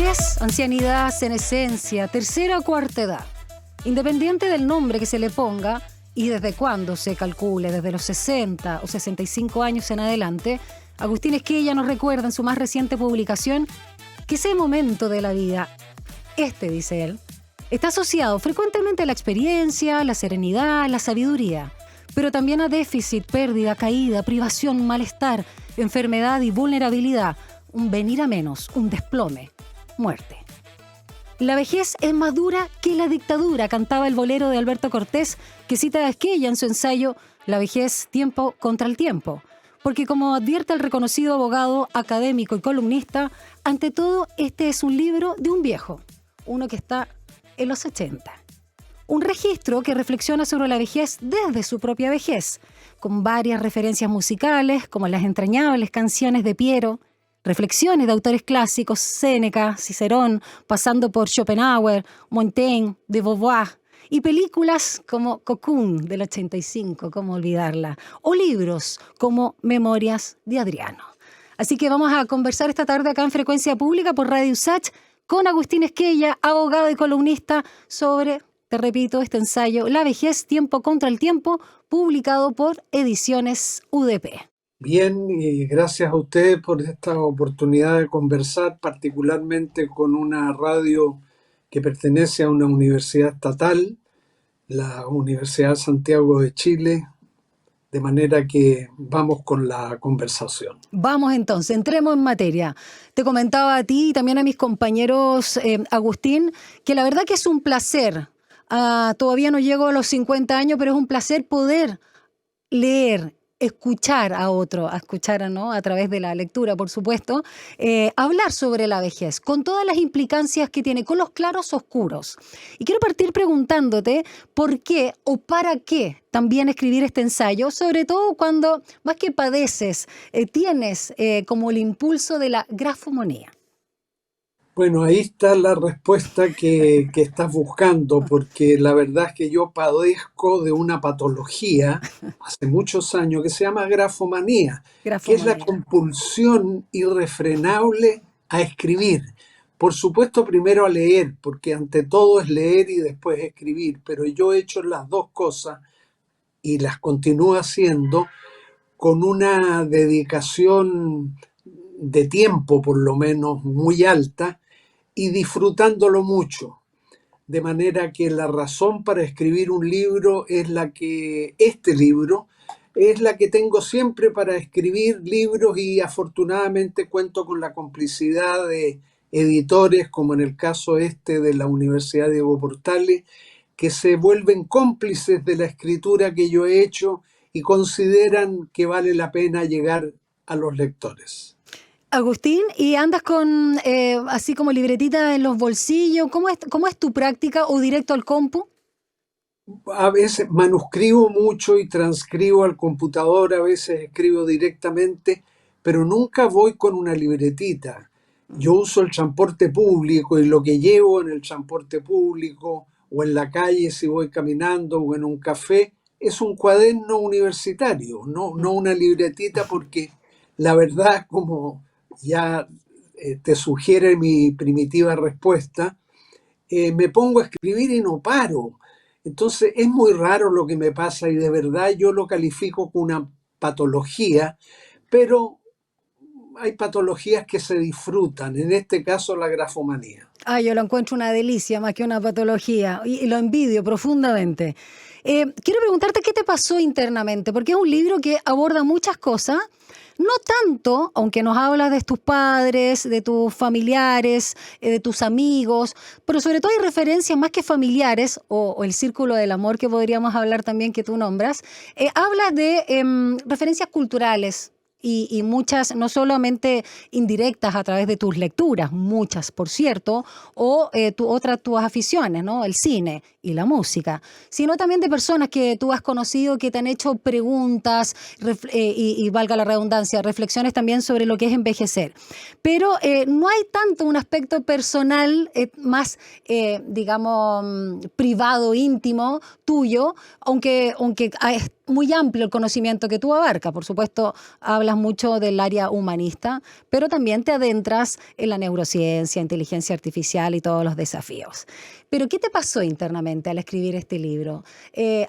Vejez, ancianidad, senescencia, tercera o cuarta edad. Independiente del nombre que se le ponga y desde cuándo se calcule, desde los 60 o 65 años en adelante, Agustín Esquella nos recuerda en su más reciente publicación que ese momento de la vida, dice él, está asociado frecuentemente a la experiencia, la serenidad, la sabiduría, pero también a déficit, pérdida, caída, privación, malestar, enfermedad y vulnerabilidad, un venir a menos, un desplome, muerte. La vejez es más dura que la dictadura, cantaba el bolero de Alberto Cortés, que cita a Esquella en su ensayo La vejez, tiempo contra el tiempo. Porque como advierte el reconocido abogado, académico y columnista, ante todo este es un libro de un viejo, uno que está en los 80. Un registro que reflexiona sobre la vejez desde su propia vejez, con varias referencias musicales, como las entrañables canciones de Piero, reflexiones de autores clásicos, Séneca, Cicerón, pasando por Schopenhauer, Montaigne, de Beauvoir, y películas como Cocoon del 85, cómo olvidarla, o libros como Memorias de Adriano. Así que vamos a conversar esta tarde acá en Frecuencia Pública por Radio USACH con Agustín Esquella, abogado y columnista, sobre, te repito, este ensayo La vejez, tiempo contra el tiempo, publicado por Ediciones UDP. Bien, y gracias a ustedes por esta oportunidad de conversar, particularmente con una radio que pertenece a una universidad estatal, la Universidad Santiago de Chile, de manera que vamos con la conversación. Vamos entonces, entremos en materia. Te comentaba a ti y también a mis compañeros, Agustín, que la verdad que es un placer. Todavía no llego a los 50 años, pero es un placer poder leer, escuchar a otro, ¿no? A través de la lectura, por supuesto, hablar sobre la vejez, con todas las implicancias que tiene, con los claros oscuros. Y quiero partir preguntándote por qué o para qué también escribir este ensayo, sobre todo cuando, más que padeces, tienes como el impulso de la grafomanía. Bueno, ahí está la respuesta que estás buscando, porque la verdad es que yo padezco de una patología hace muchos años que se llama grafomanía, que es la compulsión irrefrenable a escribir. Por supuesto, primero a leer, porque ante todo es leer y después escribir, pero yo he hecho las dos cosas y las continúo haciendo con una dedicación de tiempo, por lo menos, muy alta, y disfrutándolo mucho. De manera que la razón para escribir un libro es este libro es la que tengo siempre para escribir libros, y afortunadamente cuento con la complicidad de editores, como en el caso de la Universidad Diego Portales, que se vuelven cómplices de la escritura que yo he hecho y consideran que vale la pena llegar a los lectores. Agustín, ¿y andas con así como libretita en los bolsillos? ¿Cómo es tu práctica o directo al compu? A veces manuscribo mucho y transcribo al computador, a veces escribo directamente, pero nunca voy con una libretita. Yo uso el transporte público y lo que llevo en el transporte público o en la calle si voy caminando o en un café es un cuaderno universitario, no una libretita, porque la verdad, como ya te sugiere mi primitiva respuesta, me pongo a escribir y no paro. Entonces es muy raro lo que me pasa y de verdad yo lo califico como una patología, pero hay patologías que se disfrutan, en este caso la grafomanía. Yo lo encuentro una delicia más que una patología y lo envidio profundamente. Quiero preguntarte qué te pasó internamente, porque es un libro que aborda muchas cosas, no tanto, aunque nos habla de tus padres, de tus familiares, de tus amigos, pero sobre todo hay referencias más que familiares, o el círculo del amor que podríamos hablar también que tú nombras. Hablas de referencias culturales. Y muchas, no solamente indirectas a través de tus lecturas, muchas, por cierto, o tus aficiones, ¿no? El cine y la música, sino también de personas que tú has conocido que te han hecho preguntas y valga la redundancia, reflexiones también sobre lo que es envejecer. Pero no hay tanto un aspecto personal más, digamos, privado, íntimo, tuyo, aunque muy amplio el conocimiento que tú abarcas. Por supuesto, hablas mucho del área humanista, pero también te adentras en la neurociencia, inteligencia artificial y todos los desafíos. Pero, ¿qué te pasó internamente al escribir este libro?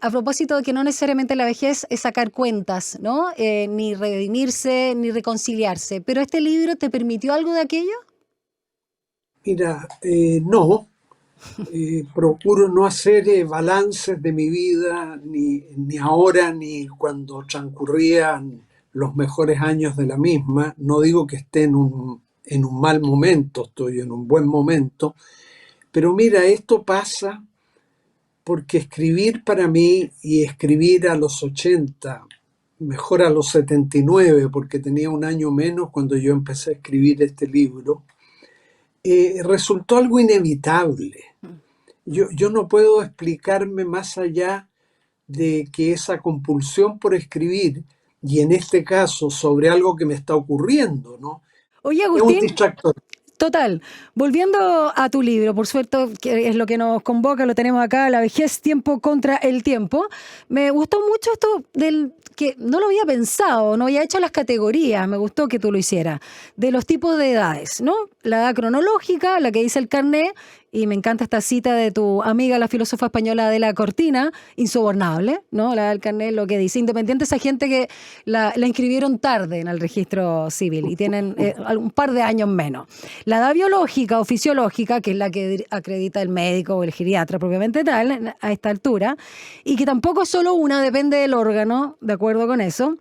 A propósito de que no necesariamente la vejez es sacar cuentas, ¿no? Ni redimirse, ni reconciliarse. ¿Pero este libro te permitió algo de aquello? Mira, no, procuro no hacer balances de mi vida, ni ahora ni cuando transcurrían los mejores años de la misma. No digo que esté en un mal momento, estoy en un buen momento, pero mira, esto pasa porque escribir para mí y escribir a los 80, mejor a los 79, porque tenía un año menos cuando yo empecé a escribir este libro, resultó algo inevitable. Yo no puedo explicarme más allá de que esa compulsión por escribir, y en este caso sobre algo que me está ocurriendo, ¿no? Oye, Es un Agustín, distractor. total, volviendo a tu libro, por suerte, que es lo que nos convoca, lo tenemos acá, La vejez, tiempo contra el tiempo. Me gustó mucho esto del que no lo había pensado, no había hecho las categorías, me gustó que tú lo hicieras, de los tipos de edades, ¿no? La edad cronológica, la que dice el carné, y me encanta esta cita de tu amiga, la filósofa española Adela Cortina, insobornable, ¿no? La del carné, lo que dice, independiente esa gente que la inscribieron tarde en el registro civil y tienen un par de años menos. La edad biológica o fisiológica, que es la que acredita el médico o el geriatra propiamente tal, a esta altura, y que tampoco es solo una, depende del órgano, de acuerdo con eso.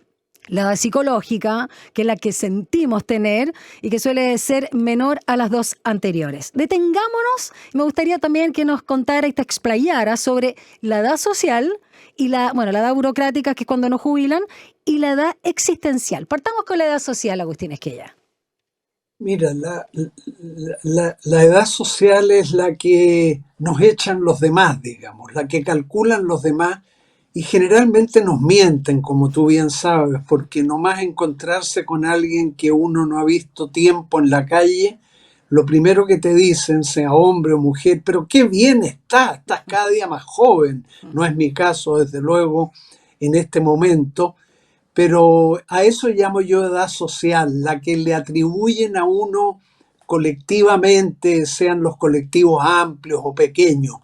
La edad psicológica, que es la que sentimos tener y que suele ser menor a las dos anteriores. Detengámonos, me gustaría también que nos contara y te explayara sobre la edad social y la edad burocrática, que es cuando nos jubilan, y la edad existencial. Partamos con la edad social, Agustín Esquella. Mira, la edad social es la que nos echan los demás, digamos, la que calculan los demás y generalmente nos mienten, como tú bien sabes, porque nomás encontrarse con alguien que uno no ha visto tiempo en la calle, lo primero que te dicen, sea hombre o mujer, pero qué bien estás cada día más joven. No es mi caso, desde luego, en este momento, pero a eso llamo yo edad social, la que le atribuyen a uno colectivamente, sean los colectivos amplios o pequeños.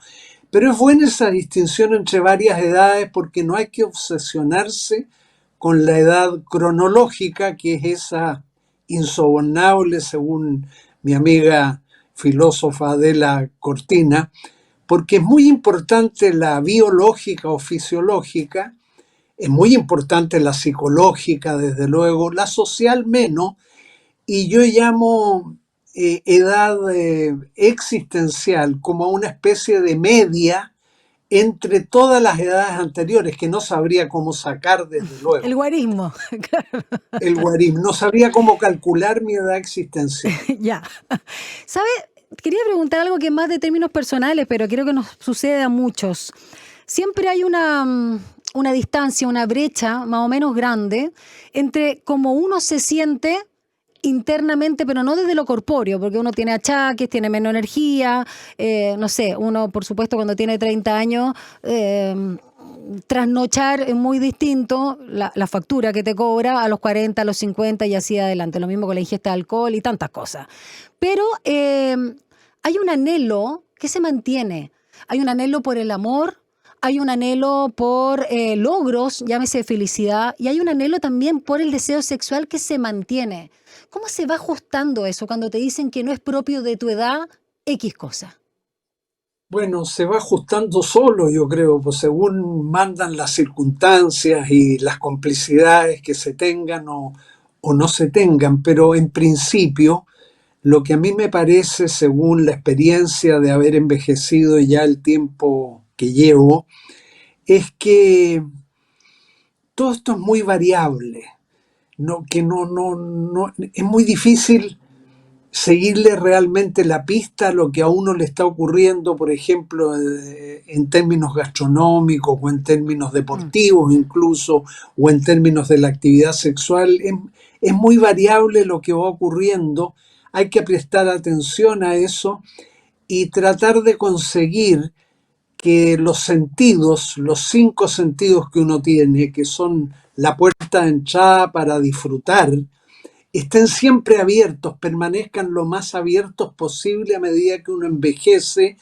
Pero es buena esa distinción entre varias edades porque no hay que obsesionarse con la edad cronológica, que es esa insobornable, según mi amiga filósofa Adela Cortina, porque es muy importante la biológica o fisiológica, es muy importante la psicológica, desde luego, la social menos, y yo llamo edad existencial como una especie de media entre todas las edades anteriores, que no sabría cómo sacar, desde El luego. guarismo, claro. El guarismo, no sabría cómo calcular mi edad existencial. Ya. ¿Sabe? Quería preguntar algo que es más de términos personales, pero creo que nos sucede a muchos. Siempre hay una distancia, una brecha más o menos grande entre cómo uno se siente internamente, pero no desde lo corpóreo, porque uno tiene achaques, tiene menos energía, no sé, uno por supuesto cuando tiene 30 años, trasnochar es muy distinto la factura que te cobra a los 40, a los 50 y así adelante, lo mismo con la ingesta de alcohol y tantas cosas. Pero hay un anhelo que se mantiene, hay un anhelo por el amor, hay un anhelo por logros, llámese felicidad, y hay un anhelo también por el deseo sexual que se mantiene. ¿Cómo se va ajustando eso cuando te dicen que no es propio de tu edad X cosa? Bueno, se va ajustando solo, yo creo, pues según mandan las circunstancias y las complicidades que se tengan o no se tengan, pero en principio, lo que a mí me parece, según la experiencia de haber envejecido ya el tiempo que llevo, es que todo esto es muy variable, no, que no, es muy difícil seguirle realmente la pista a lo que a uno le está ocurriendo, por ejemplo, en términos gastronómicos o en términos Mm. deportivos incluso, o en términos de la actividad sexual. Es muy variable lo que va ocurriendo, hay que prestar atención a eso y tratar de conseguir que los sentidos, los 5 sentidos que uno tiene, que son la puerta de entrada para disfrutar, estén siempre abiertos, permanezcan lo más abiertos posible a medida que uno envejece,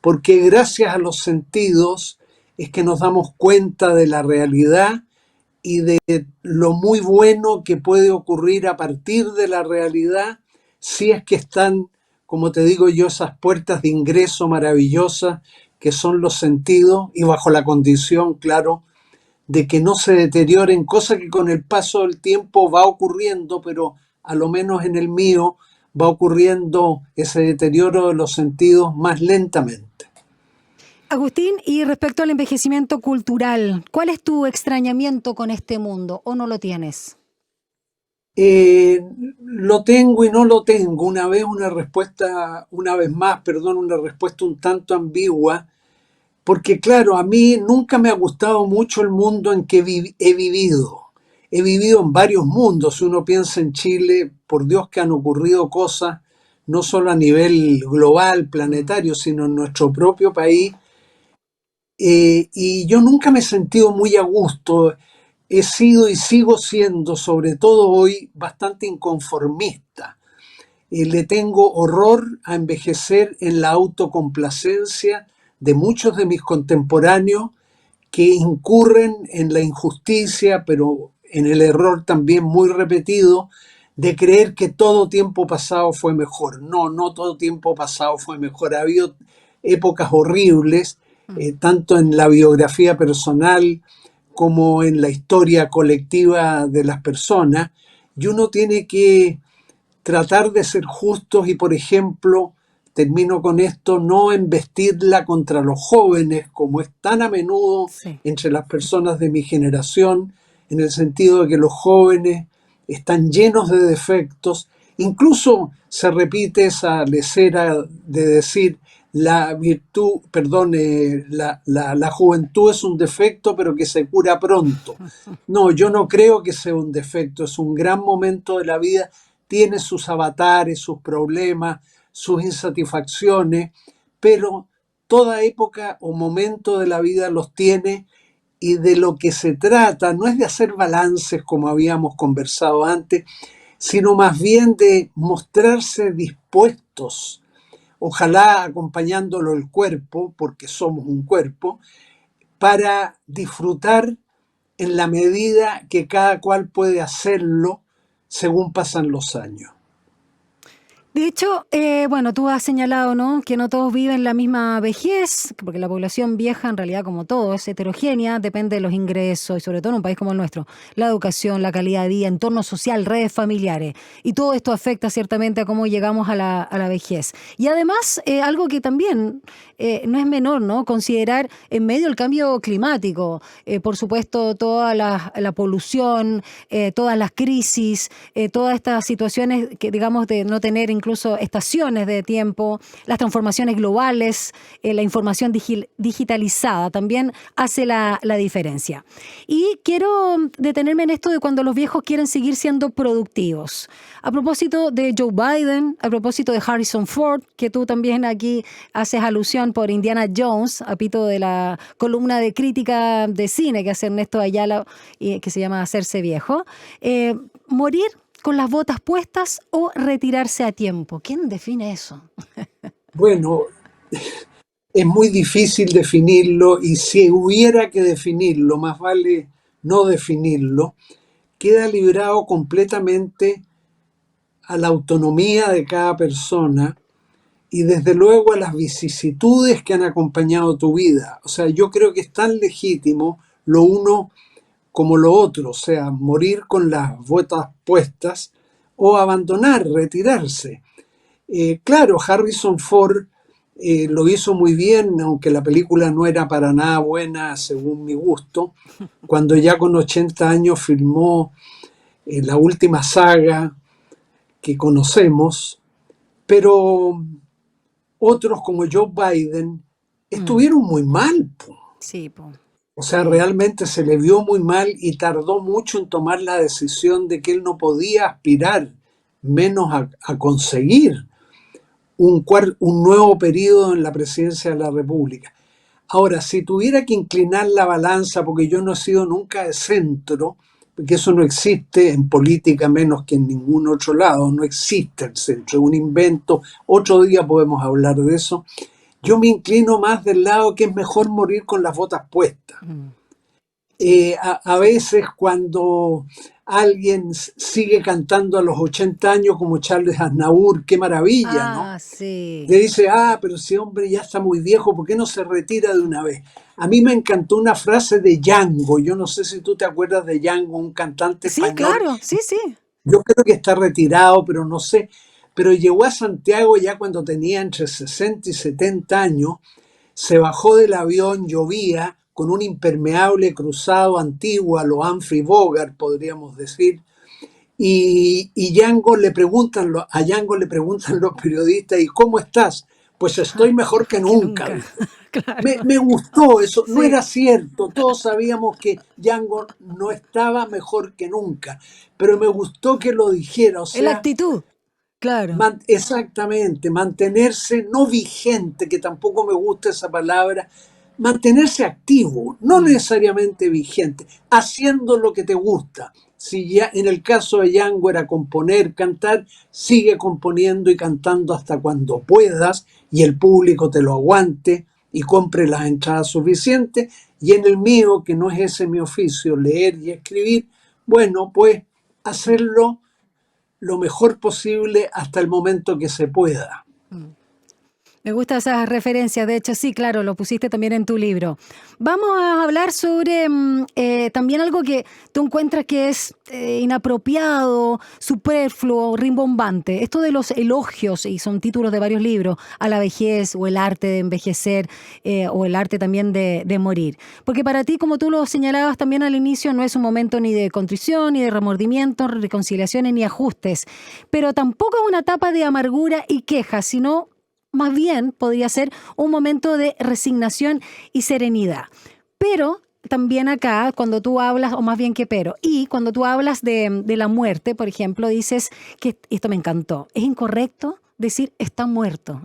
porque gracias a los sentidos es que nos damos cuenta de la realidad y de lo muy bueno que puede ocurrir a partir de la realidad si es que están, como te digo yo, esas puertas de ingreso maravillosas que son los sentidos y bajo la condición, claro, de que no se deterioren, cosa que con el paso del tiempo va ocurriendo, pero a lo menos en el mío va ocurriendo ese deterioro de los sentidos más lentamente. Agustín, y respecto al envejecimiento cultural, ¿cuál es tu extrañamiento con este mundo o no lo tienes? Eh, lo tengo y no lo tengo. Una vez más, perdón, una respuesta un tanto ambigua, porque claro, a mí nunca me ha gustado mucho el mundo en que he vivido. He vivido en varios mundos. Si uno piensa en Chile, por Dios que han ocurrido cosas, no solo a nivel global, planetario, sino en nuestro propio país. Y yo nunca me he sentido muy a gusto. He sido y sigo siendo, sobre todo hoy, bastante inconformista. Le tengo horror a envejecer en la autocomplacencia de muchos de mis contemporáneos que incurren en la injusticia, pero en el error también muy repetido, de creer que todo tiempo pasado fue mejor. No, no todo tiempo pasado fue mejor. Ha habido épocas horribles, tanto en la biografía personal como en la historia colectiva de las personas, y uno tiene que tratar de ser justos y, por ejemplo, termino con esto, no embestirla contra los jóvenes, como es tan a menudo Sí. entre las personas de mi generación, en el sentido de que los jóvenes están llenos de defectos. Incluso se repite esa lesera de decir la virtud, perdón, la juventud es un defecto, pero que se cura pronto. No, yo no creo que sea un defecto, es un gran momento de la vida, tiene sus avatares, sus problemas, sus insatisfacciones, pero toda época o momento de la vida los tiene, y de lo que se trata no es de hacer balances como habíamos conversado antes, sino más bien de mostrarse dispuestos, ojalá acompañándolo el cuerpo, porque somos un cuerpo, para disfrutar en la medida que cada cual puede hacerlo según pasan los años. De hecho, bueno, tú has señalado, ¿no?, que no todos viven la misma vejez, porque la población vieja, en realidad, como todo, es heterogénea, depende de los ingresos y sobre todo en un país como el nuestro, la educación, la calidad de vida, entorno social, redes familiares. Y todo esto afecta ciertamente a cómo llegamos a la vejez. Y además, algo que también no es menor, ¿no?, considerar en medio del cambio climático, por supuesto, toda la polución, todas las crisis, todas estas situaciones que, digamos, de no tener incluso estaciones de tiempo, las transformaciones globales, la información digitalizada también hace la diferencia. Y quiero detenerme en esto de cuando los viejos quieren seguir siendo productivos. A propósito de Joe Biden, a propósito de Harrison Ford, que tú también aquí haces alusión por Indiana Jones, a pito de la columna de crítica de cine que hace Ernesto Ayala, que se llama Hacerse Viejo. Morir con las botas puestas o retirarse a tiempo. ¿Quién define eso? Bueno, es muy difícil definirlo, y si hubiera que definirlo, más vale no definirlo. Queda librado completamente a la autonomía de cada persona y desde luego a las vicisitudes que han acompañado tu vida. O sea, yo creo que es tan legítimo lo uno como lo otro, o sea, morir con las botas puestas o abandonar, retirarse. Claro, Harrison Ford lo hizo muy bien, aunque la película no era para nada buena según mi gusto, cuando ya con 80 años filmó la última saga que conocemos, pero otros como Joe Biden Mm, estuvieron muy mal, po. sí, po. O sea, Sí. realmente se le vio muy mal y tardó mucho en tomar la decisión de que él no podía aspirar menos a conseguir un nuevo periodo en la presidencia de la República. Ahora, si tuviera que inclinar la balanza, porque yo no he sido nunca de centro, porque eso no existe en política menos que en ningún otro lado, no existe el centro, es un invento, otro día podemos hablar de eso. Yo me inclino más del lado que es mejor morir con las botas puestas. Mm. A veces cuando alguien sigue cantando a los 80 años como Charles Aznavour, qué maravilla, ¿no? Ah, sí. Le dice, pero ese hombre ya está muy viejo, ¿por qué no se retira de una vez? A mí me encantó una frase de Django, yo no sé si tú te acuerdas de Django, un cantante Sí, español, claro, sí, sí. yo creo que está retirado, pero no sé, pero llegó a Santiago ya cuando tenía entre 60 y 70 años, se bajó del avión, llovía, con un impermeable cruzado antiguo a lo Humphrey Bogart, podríamos decir, y a Django le preguntan los periodistas, ¿y cómo estás? Pues estoy mejor que Que nunca, nunca. dijo. Claro. Me gustó eso, no Sí. era cierto, todos sabíamos que Django no estaba mejor que nunca, pero me gustó que lo dijera, o Es la sea, actitud. Claro. exactamente, mantenerse no vigente, que tampoco me gusta esa palabra, mantenerse activo, no Mm. necesariamente vigente, haciendo lo que te gusta. Si ya en el caso de Django era componer, cantar, sigue componiendo y cantando hasta cuando puedas y el público te lo aguante y compre las entradas suficientes. Y en el mío, que no es ese mi oficio, leer y escribir, bueno, pues hacerlo lo mejor posible hasta el momento que se pueda. Mm. Me gusta esa referencia, de hecho sí, claro, lo pusiste también en tu libro. Vamos a hablar sobre también algo que tú encuentras que es inapropiado, superfluo, rimbombante. Esto de los elogios, y son títulos de varios libros, a la vejez o el arte de envejecer o el arte también de morir. Porque para ti, como tú lo señalabas también al inicio, no es un momento ni de contrición, ni de remordimiento, reconciliaciones, ni ajustes, pero tampoco es una etapa de amargura y queja, sino más bien podría ser un momento de resignación y serenidad. Pero también acá, cuando tú hablas, o más bien que pero, y cuando tú hablas de la muerte, por ejemplo, dices que, esto me encantó, es incorrecto decir está muerto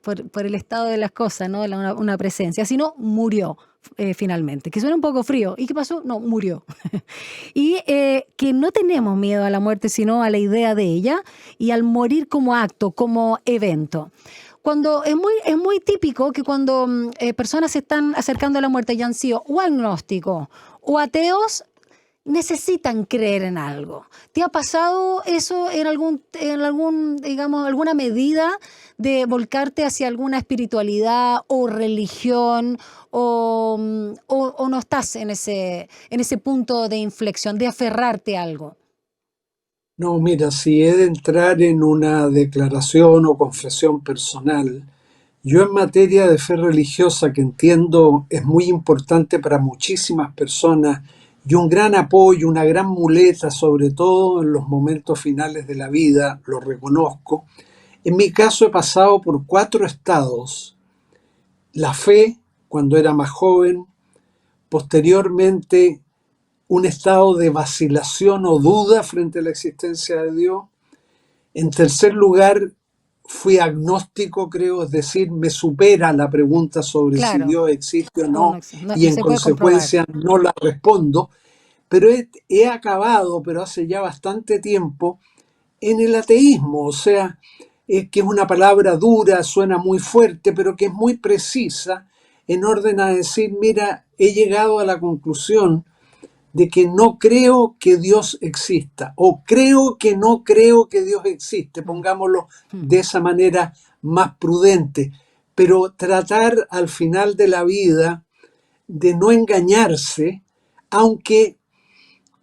por el estado de las cosas, ¿no? Una presencia, sino murió finalmente, que suena un poco frío. ¿Y qué pasó? No, murió. Y que no tenemos miedo a la muerte, sino a la idea de ella y al morir como acto, como evento. Cuando es muy típico que cuando personas se están acercando a la muerte y han sido o agnósticos o ateos, necesitan creer en algo. ¿Te ha pasado eso digamos, alguna medida de volcarte hacia alguna espiritualidad o religión o no estás en ese punto de inflexión, de aferrarte a algo? No, mira, si he de entrar en una declaración o confesión personal, yo en materia de fe religiosa, que entiendo es muy importante para muchísimas personas y un gran apoyo, una gran muleta, sobre todo en los momentos finales de la vida, lo reconozco, en mi caso he pasado por 4 estados. La fe, cuando era más joven, posteriormente un estado de vacilación o duda frente a la existencia de Dios. En tercer lugar, fui agnóstico, creo, es decir, me supera la pregunta sobre si Claro, Dios existe o o no, no, no, y no en se puede comprobar. consecuencia no la respondo, pero he acabado, pero hace ya bastante tiempo, en el ateísmo, o sea, que es una palabra dura, suena muy fuerte, pero que es muy precisa en orden a decir, mira, he llegado a la conclusión de que no creo que Dios exista o creo que no creo que Dios existe, Mm, pongámoslo mm. de esa manera más prudente, pero tratar al final de la vida de no engañarse, aunque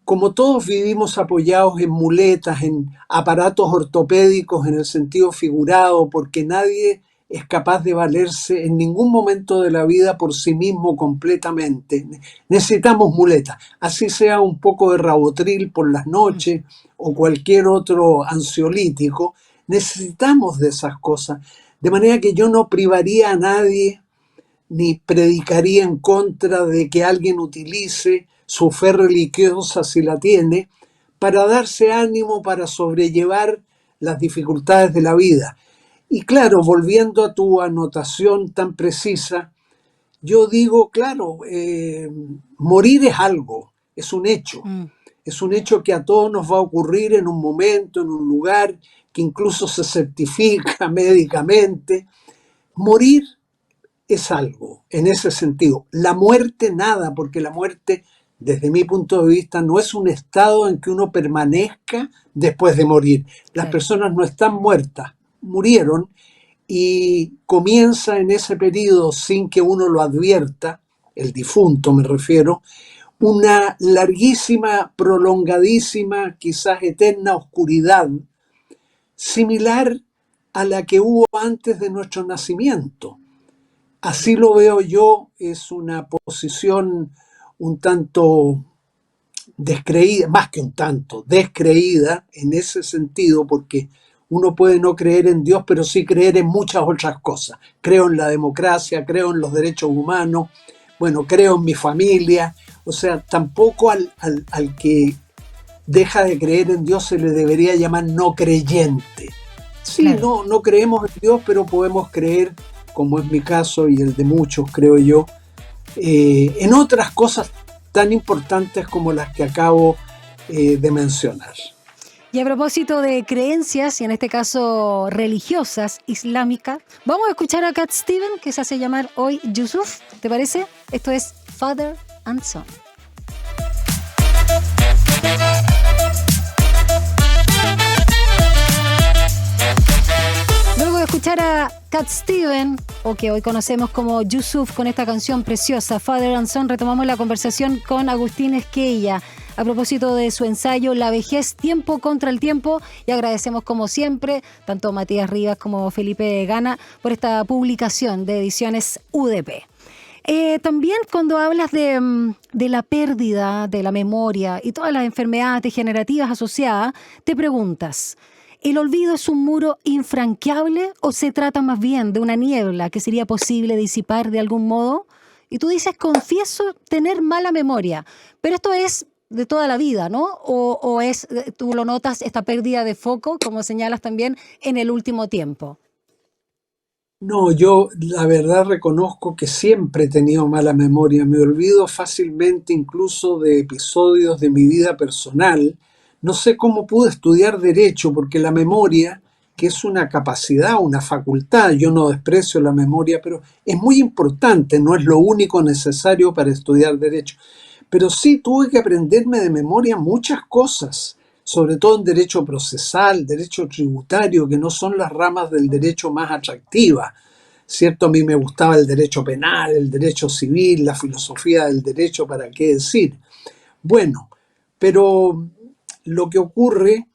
como todos vivimos apoyados en muletas, en aparatos ortopédicos en el sentido figurado, porque nadie es capaz de valerse en ningún momento de la vida por sí mismo completamente. Necesitamos muletas, así sea un poco de Rabotril por las Mm. noches o cualquier otro ansiolítico, necesitamos de esas cosas. De manera que yo no privaría a nadie ni predicaría en contra de que alguien utilice su fe religiosa, si la tiene, para darse ánimo para sobrellevar las dificultades de la vida. Y claro, volviendo a tu anotación tan precisa, yo digo, claro, morir es algo, es un hecho. Mm, Es un hecho que a todos nos va a ocurrir en un momento, en un lugar, que incluso se certifica médicamente. Morir es algo en ese sentido. La muerte nada, porque la muerte, desde mi punto de vista, no es un estado en que uno permanezca después de morir. Las claro, personas no están muertas, murieron y comienza en ese periodo sin que uno lo advierta, el difunto me refiero, una larguísima, prolongadísima, quizás eterna oscuridad, similar a la que hubo antes de nuestro nacimiento. Así lo veo yo, es una posición un tanto descreída, más que un tanto, descreída en ese sentido, porque uno puede no creer en Dios, pero sí creer en muchas otras cosas. Creo en la democracia, creo en los derechos humanos, bueno, creo en mi familia, o sea, tampoco al que deja de creer en Dios se le debería llamar no creyente. Sí, claro. no creemos en Dios, pero podemos creer, como es mi caso y el de muchos, creo yo, en otras cosas tan importantes como las que acabo de mencionar. Y a propósito de creencias, y en este caso religiosas, islámicas, vamos a escuchar a Cat Steven, que se hace llamar hoy Yusuf, ¿te parece? Esto es Father and Son. Luego de escuchar a Cat Steven, o que hoy conocemos como Yusuf, con esta canción preciosa, Father and Son, retomamos la conversación con Agustín Esquella a propósito de su ensayo La vejez, tiempo contra el tiempo, y agradecemos como siempre tanto a Matías Rivas como a Felipe Gana por esta publicación de Ediciones UDP. También cuando hablas de la pérdida de la memoria y todas las enfermedades degenerativas asociadas, te preguntas, ¿el olvido es un muro infranqueable o se trata más bien de una niebla que sería posible disipar de algún modo? Y tú dices, confieso tener mala memoria, pero esto es de toda la vida, ¿no? O es, tú lo notas, esta pérdida de foco, como señalas también, en el último tiempo. No, yo la verdad reconozco que siempre he tenido mala memoria. Me olvido fácilmente incluso de episodios de mi vida personal. No sé cómo pude estudiar derecho, porque la memoria, que es una capacidad, una facultad, yo no desprecio la memoria, pero es muy importante, no es lo único necesario para estudiar derecho. Pero sí tuve que aprenderme de memoria muchas cosas, sobre todo en derecho procesal, derecho tributario, que no son las ramas del derecho más atractivas. ¿Cierto? A mí me gustaba el derecho penal, el derecho civil, la filosofía del derecho, ¿para qué decir? Bueno, pero lo que ocurre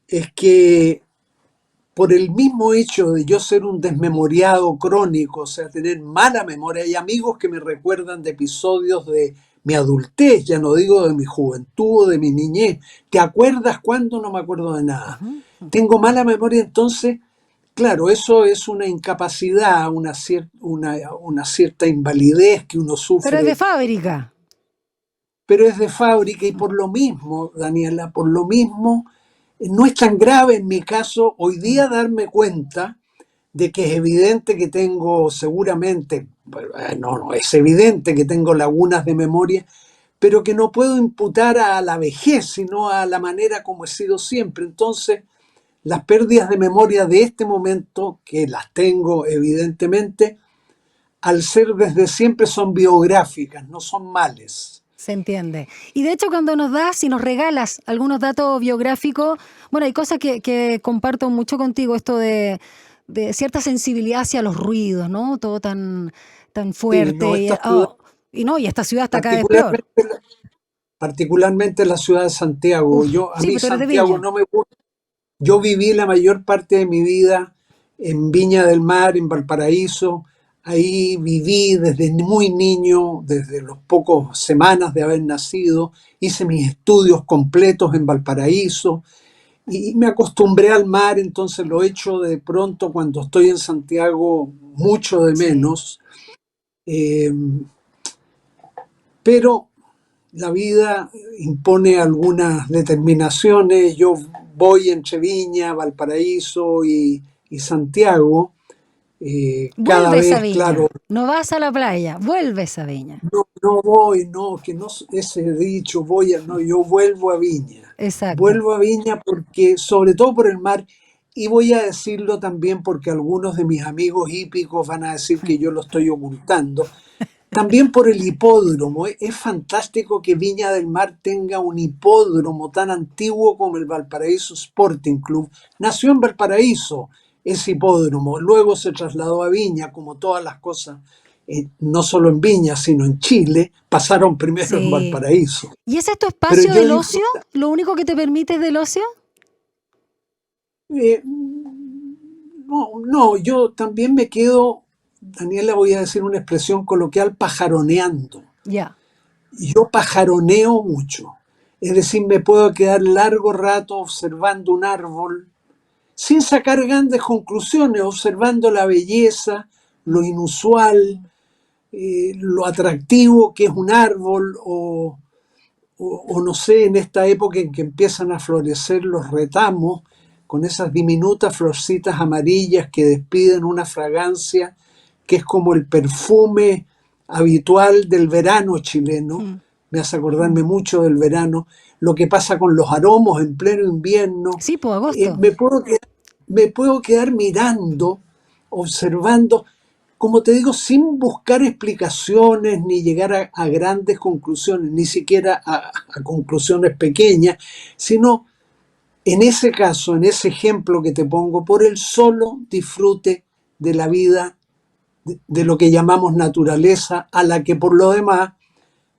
es que por el mismo hecho de yo ser un desmemoriado crónico, o sea, tener mala memoria, hay amigos que me recuerdan de episodios de mi adultez, ya no digo de mi juventud o de mi niñez. ¿Te acuerdas cuándo? No me acuerdo de nada. Ujú. Tengo mala memoria, entonces, claro, eso es una incapacidad, una cierta invalidez que uno Pero es de sufre, fábrica. pero es de fábrica y por lo mismo, Daniela, por lo mismo, no es tan grave en mi caso hoy día darme cuenta de que es evidente que tengo seguramente, no, es evidente que tengo lagunas de memoria, pero que no puedo imputar a la vejez, sino a la manera como he sido siempre. Entonces, las pérdidas de memoria de este momento, que las tengo evidentemente, al ser desde siempre son biográficas, no son males. Se entiende. Y de hecho, cuando nos das y nos regalas algunos datos biográficos, bueno, hay cosas que comparto mucho contigo, esto de cierta sensibilidad hacia los ruidos, ¿no? Todo tan Sí, no, fuerte. esta ciudad, Y esta ciudad está cada vez peor. particularmente, particularmente la ciudad de Santiago, Uf, a sí, mí pero tú eres de Santiago Viña. no me gusta. Yo viví la mayor parte de mi vida en Viña del Mar, en Valparaíso. Ahí viví desde muy niño, desde los pocos semanas de haber nacido. Hice mis estudios completos en Valparaíso y me acostumbré al mar, entonces lo echo de pronto cuando estoy en Santiago mucho de Sí. menos. Eh, pero la vida impone algunas determinaciones. Yo voy entre Viña, Valparaíso y Santiago Cada Vuelves a vez, claro, Viña, no vas a la playa, vuelves a Viña. no, no voy, no, que no, ese dicho, voy a, no, yo vuelvo a Viña. Exacto. Vuelvo a Viña porque, sobre todo por el mar, y voy a decirlo también porque algunos de mis amigos hípicos van a decir que yo lo estoy ocultando. También por el hipódromo. Es fantástico que Viña del Mar tenga un hipódromo tan antiguo como el Valparaíso Sporting Club. Nació en Valparaíso ese hipódromo, luego se trasladó a Viña, como todas las cosas, no solo en Viña, sino en Chile, pasaron primero en Sí. Valparaíso. ¿Y ese es tu Pero espacio yo del ocio? disfruto. ¿Lo único que te permite es del ocio? eh, no, no, yo también me quedo, Daniela, voy a decir una expresión coloquial, pajaroneando. Ya. Yo pajaroneo mucho. Es decir, me puedo quedar largo rato observando un árbol sin sacar grandes conclusiones, observando la belleza, lo inusual, lo atractivo que es un árbol o no sé, en esta época en que empiezan a florecer los retamos, con esas diminutas florcitas amarillas que despiden una fragancia que es como el perfume habitual del verano chileno, Mm. me hace acordarme mucho del verano, lo que pasa con los aromos en pleno invierno. Sí, pues agosto. Me puedo quedar mirando, observando, como te digo, sin buscar explicaciones ni llegar a grandes conclusiones, ni siquiera a conclusiones pequeñas, sino en ese caso, en ese ejemplo que te pongo, por el solo disfrute de la vida, de lo que llamamos naturaleza, a la que por lo demás,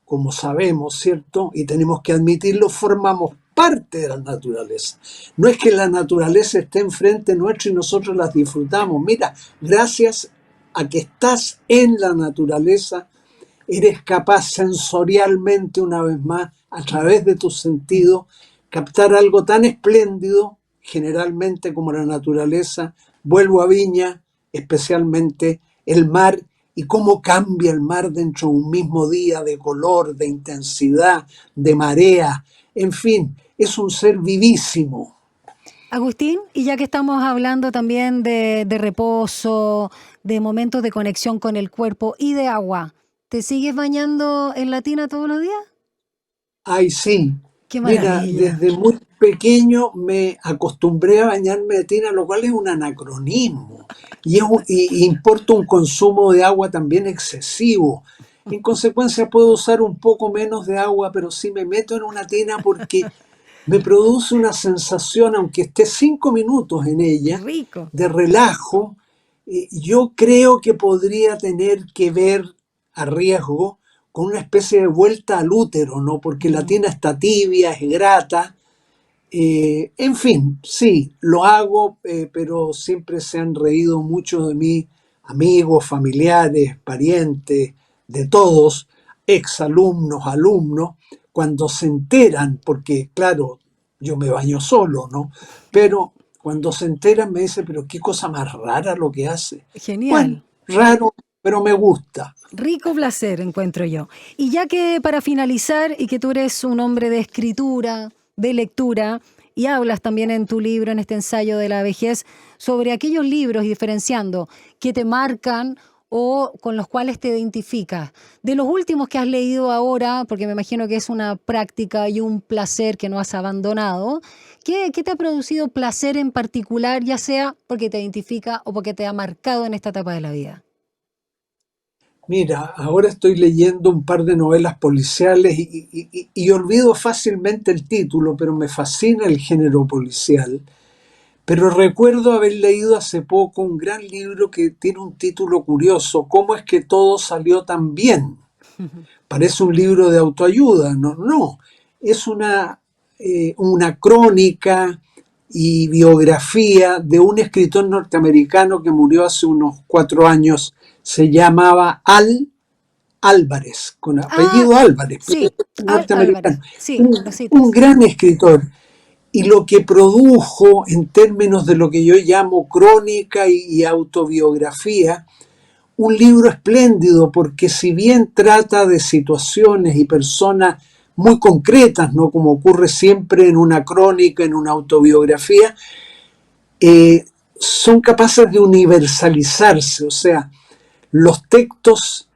como sabemos, ¿cierto? Y tenemos que admitirlo, formamos parte de la naturaleza. No es que la naturaleza esté enfrente nuestro y nosotros las disfrutamos. Mira, gracias a que estás en la naturaleza, eres capaz sensorialmente, una vez más, a través de tus sentidos, captar algo tan espléndido, generalmente como la naturaleza. Vuelvo a Viña, especialmente el mar, y cómo cambia el mar dentro de un mismo día, de color, de intensidad, de marea, en fin, es un ser vivísimo. Agustín, y ya que estamos hablando también de reposo, de momentos de conexión con el cuerpo y de agua, ¿te sigues bañando en la tina todos los días? Ay, sí. ¡Qué Mira, maravilla! desde muy pequeño me acostumbré a bañarme de tina, lo cual es un anacronismo y importa un consumo de agua también excesivo. En consecuencia, puedo usar un poco menos de agua, pero sí me meto en una tina porque me produce una sensación, aunque esté 5 minutos en ella, Rico. de relajo. Yo creo que podría tener que ver a riesgo con una especie de vuelta al útero, ¿no? Porque la Mm. tina está tibia, es grata. En fin, sí, lo hago, pero siempre se han reído mucho de mí, amigos, familiares, parientes, de todos, exalumnos, alumnos, cuando se enteran, porque claro, yo me baño solo, ¿no? Pero cuando se enteran me dicen, pero qué cosa más rara lo que hace. Bueno, Genial. raro, pero me gusta. Rico placer, encuentro yo. Y ya que para finalizar, y que tú eres un hombre de escritura, de lectura, y hablas también en tu libro, en este ensayo de la vejez, sobre aquellos libros y diferenciando que te marcan o con los cuales te identificas. De los últimos que has leído ahora, porque me imagino que es una práctica y un placer que no has abandonado, ¿qué te ha producido placer en particular, ya sea porque te identifica o porque te ha marcado en esta etapa de la vida? Mira, ahora estoy leyendo un par de novelas policiales y olvido fácilmente el título, pero me fascina el género policial. Pero recuerdo haber leído hace poco un gran libro que tiene un título curioso, ¿Cómo es que todo salió tan bien? Parece un libro de autoayuda, no, no, es una crónica y biografía de un escritor norteamericano que murió hace unos 4 años, se llamaba Al Álvarez, con Ah, apellido Álvarez, pero sí, es norteamericano, Álvarez, sí, un, lo un citas. gran escritor. Y lo que produjo en términos de lo que yo llamo crónica y autobiografía, un libro espléndido, porque si bien trata de situaciones y personas muy concretas, ¿no? Como ocurre siempre en una crónica, en una autobiografía, eh, son capaces de universalizarse, o sea, los textos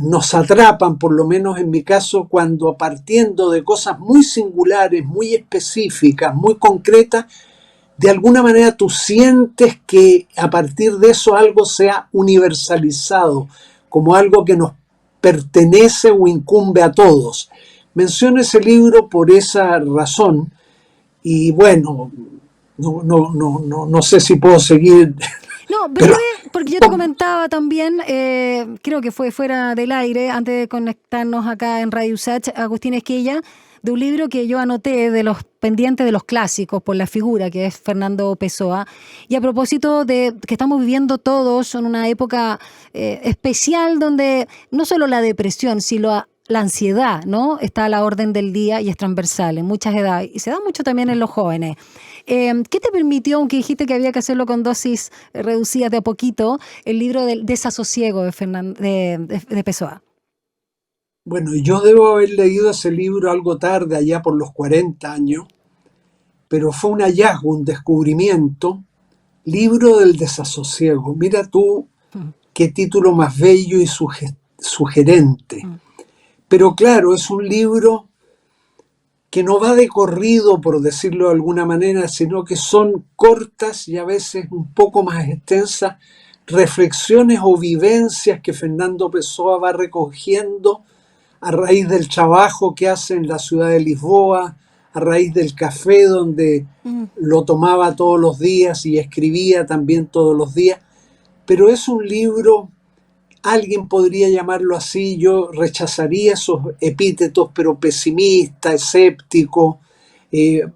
nos atrapan, por lo menos en mi caso, cuando partiendo de cosas muy singulares, muy específicas, muy concretas, de alguna manera tú sientes que a partir de eso algo se ha universalizado, como algo que nos pertenece o incumbe a todos. Menciono ese libro por esa razón y bueno, no sé si puedo seguir. No, breve, porque yo te comentaba también, creo que fue fuera del aire, antes de conectarnos acá en Radio Usach, Agustín Esquella, de un libro que yo anoté de los pendientes de los clásicos por la figura que es Fernando Pessoa. Y a propósito de que estamos viviendo todos en una época especial donde no solo la depresión, sino la ansiedad, ¿no? Está a la orden del día y es transversal en muchas edades y se da mucho también en los jóvenes. ¿Qué te permitió, aunque dijiste que había que hacerlo con dosis reducidas de a poquito, el libro del desasosiego de Pessoa? Bueno, yo debo haber leído ese libro algo tarde, allá por los 40 años, pero fue un hallazgo, un descubrimiento. Libro del desasosiego. Mira tú qué título más bello y sugerente. Pero claro, es un libro que no va de corrido, por decirlo de alguna manera, sino que son cortas y a veces un poco más extensas reflexiones o vivencias que Fernando Pessoa va recogiendo a raíz del trabajo que hace en la ciudad de Lisboa, a raíz del café donde lo tomaba todos los días y escribía también todos los días. Pero es un libro, alguien podría llamarlo así, yo rechazaría esos epítetos, pero pesimista, escéptico,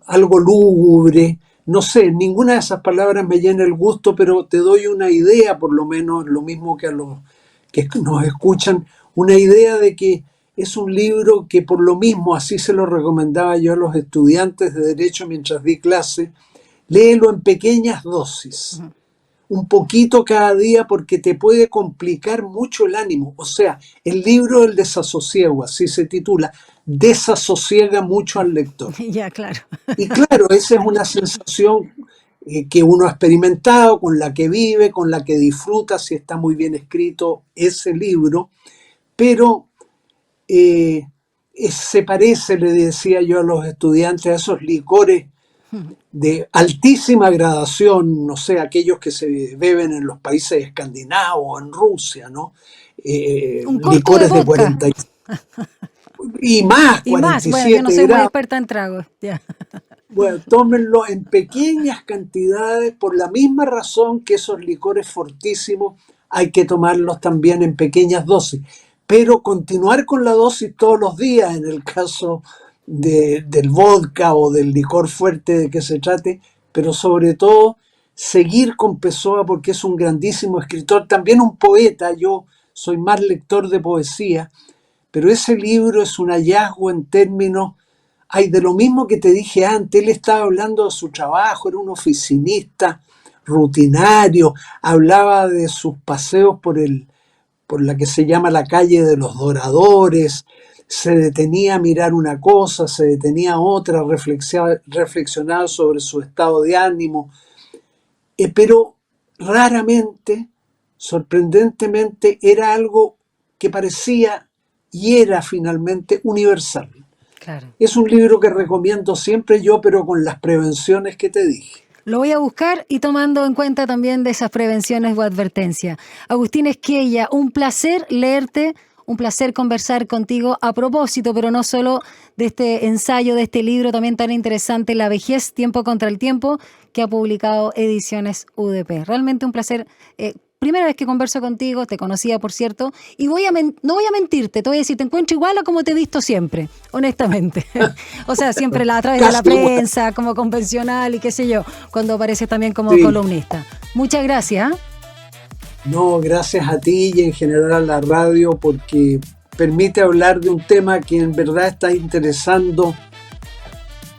algo lúgubre. No sé, ninguna de esas palabras me llena el gusto, pero te doy una idea, por lo menos, lo mismo que a los que nos escuchan, una idea de que es un libro que por lo mismo, así se lo recomendaba yo a los estudiantes de Derecho mientras di clase, léelo en pequeñas dosis, un poquito cada día porque te puede complicar mucho el ánimo. O sea, el libro del desasosiego, así se titula, desasosiega mucho al lector. Ya, claro. Y claro, esa es una sensación que uno ha experimentado, con la que vive, con la que disfruta, si está muy bien escrito ese libro, pero se parece, le decía yo a los estudiantes, a esos licores de altísima gradación, no sé, aquellos que se beben en los países escandinavos, en Rusia, ¿no? Un corto Licores de de 40 y más, y más, 47 bueno, yo no soy muy grados. experta en tragos. Ya. Bueno, tómenlo en pequeñas cantidades por la misma razón que esos licores fortísimos hay que tomarlos también en pequeñas dosis. Pero continuar con la dosis todos los días, en el caso del vodka o del licor fuerte de que se trate, pero sobre todo seguir con Pessoa porque es un grandísimo escritor, también un poeta. Yo soy más lector de poesía, pero ese libro es un hallazgo en términos, ay, de lo mismo que te dije antes. Él estaba hablando de su trabajo, era un oficinista rutinario, hablaba de sus paseos por la que se llama la calle de los Doradores, se detenía a mirar una cosa, se detenía a otra, reflexionar sobre su estado de ánimo, pero raramente, sorprendentemente, era algo que parecía y era finalmente universal. Claro. Es un libro que recomiendo siempre yo, pero con las prevenciones que te dije. Lo voy a buscar y tomando en cuenta también de esas prevenciones o advertencias. Agustín Esquella, un placer leerte, un placer conversar contigo a propósito, pero no solo de este ensayo, de este libro también tan interesante, La vejez, tiempo contra el tiempo, que ha publicado Ediciones UDP. Realmente un placer. Primera vez que converso contigo, te conocía, por cierto, y no voy a mentirte, te voy a decir, te encuentro igual a como te he visto siempre, honestamente. O sea, siempre a través de la prensa, como convencional y qué sé yo, cuando apareces también como columnista. Muchas gracias. No, gracias a ti y en general a la radio, porque permite hablar de un tema que en verdad está interesando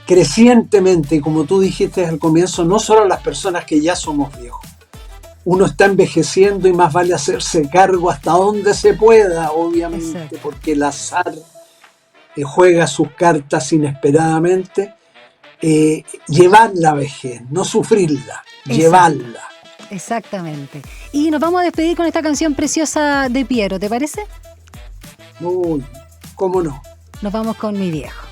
crecientemente, y como tú dijiste al comienzo, no solo a las personas que ya somos viejos. Uno está envejeciendo y más vale hacerse cargo hasta donde se pueda, obviamente. Exacto. Porque el azar juega sus cartas inesperadamente. Llevar la vejez, no sufrirla. llevarla. Exactamente. Y nos vamos a despedir con esta canción preciosa de Piero, ¿te parece? Uy, ¿cómo no? Nos vamos con Mi Viejo.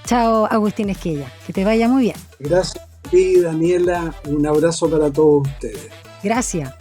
Chao, Agustín Esquella. Que te vaya muy bien. Gracias a ti, Daniela. Un abrazo para todos ustedes. Gracias.